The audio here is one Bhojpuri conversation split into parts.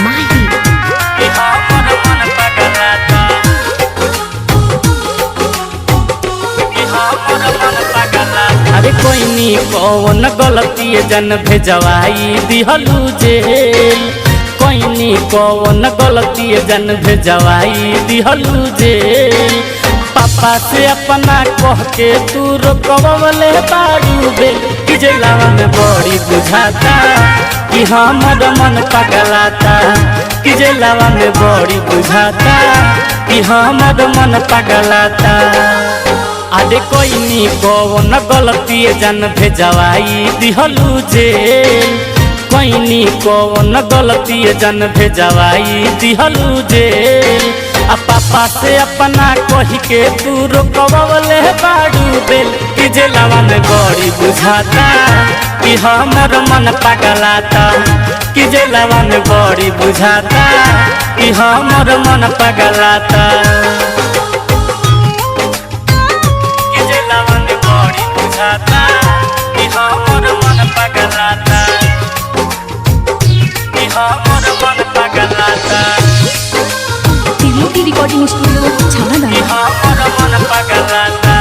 माही कि हमर मन पगलाता कि हमर मन पगलाता। अरे कोई नी कौन गलती जन भेजवाई दिहलू जेल, कोई नी कौन गलती जन भेजवाई दिहलू जेल। पापा से अपना कह के तू रोकवले बारू बेल, कि जेलवा में बड़ी बुझाता कि हमर मन पगलाता, कि जेलवा में बड़ी बुझाता कि हमर मन पगलाता। अरे कोई नी कौन गलती जन भेजवाई दिहलू जेल, कोई नी कौन गलती जन भेजवाई दिहलू जेल। आ पापा से अपना कही के तू रोकवले बारू बेल, कि जेलवा में बड़ी बुझाता कि हमर मन पगलाता, कि जेलवा में बड़ी बुझाता कि हमर मन पगलाता। कि जेलवा में बड़ी बुझाता कि हमर मन पगलाता, कि हमर मन पगलाता। तीनों की रिकॉर्डिंग स्टूडियो छाना कि हमर मन पगलाता,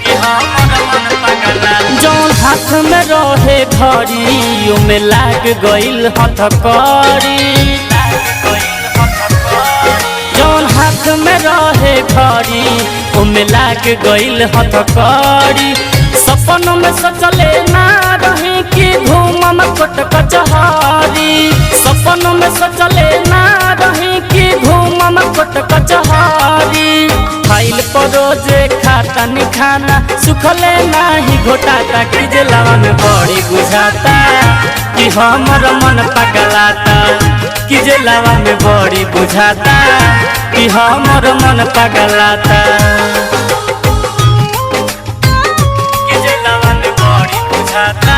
कि हमर मन पगलाता। जौन हाथ में रहे घड़ी ओमे लाग गइल हथकड़ी, जौन हाथ में रहे घड़ी ओमे लाग गइल हथकड़ी। सपन में सोचले ना रही कि घूमम कोट कचहरी, सपन में सोचले ना रही कि घूमम कोट कचहरी। फाइल पर रोजे खाता नि खाना सुखले नाही घोटाता, कि जेलवा में बड़ी बुझाता कि हमर मन पगलाता, कि जेलवा में बड़ी बुझाता कि हमर मन पगलाता। कि जेलवा में बड़ी बुझाता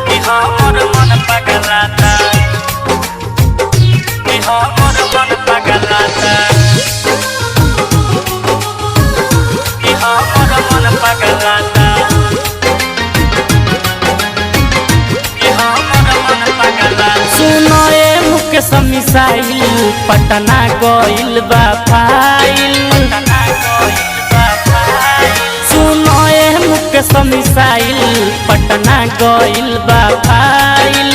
कि हमर मन पगलाता, कि हमर मन पगलाता, कि हमर मन पगलाता, कि हमर मन पगलाता। सुनो ए मुकेश मिसाइल पटना गइल बा फाइल, सुनो ए मुकेश मिसाइल पटना गइल बा फाइल।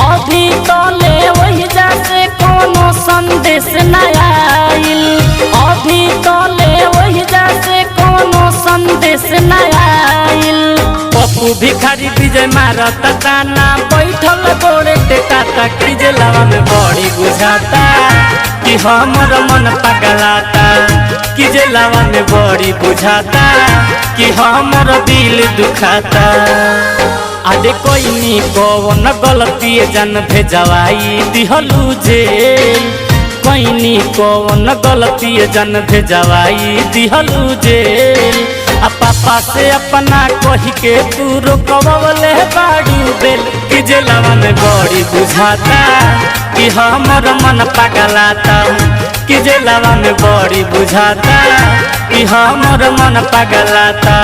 अभी तो ले वही जैसे कोनो संदेश न आइल, अभी तो ले वही जैसे कोनो संदेश न आइल। पप्पू भिखारी विजय मारत ताना बैठल गोड़े टेकाता, कि जेलवा में बड़ी बुझाता कि हमर मन पगलाता, कि जेलवा में बड़ी बुझाता कि हमर दिल दुखाता। अरे कोई नी कौन गलती जन भेजवाई दिहलू जेल, कोई नी कौन गलती जन भेजवाई दिहलू जेल। आ पापा से अपना कही के तू रोकवले बारू बेल, कि जेलवा में बड़ी बुझाता कि हमर मन पगलाता, कि जेलवा में बड़ी बुझाता कि हमर मन पगलाता।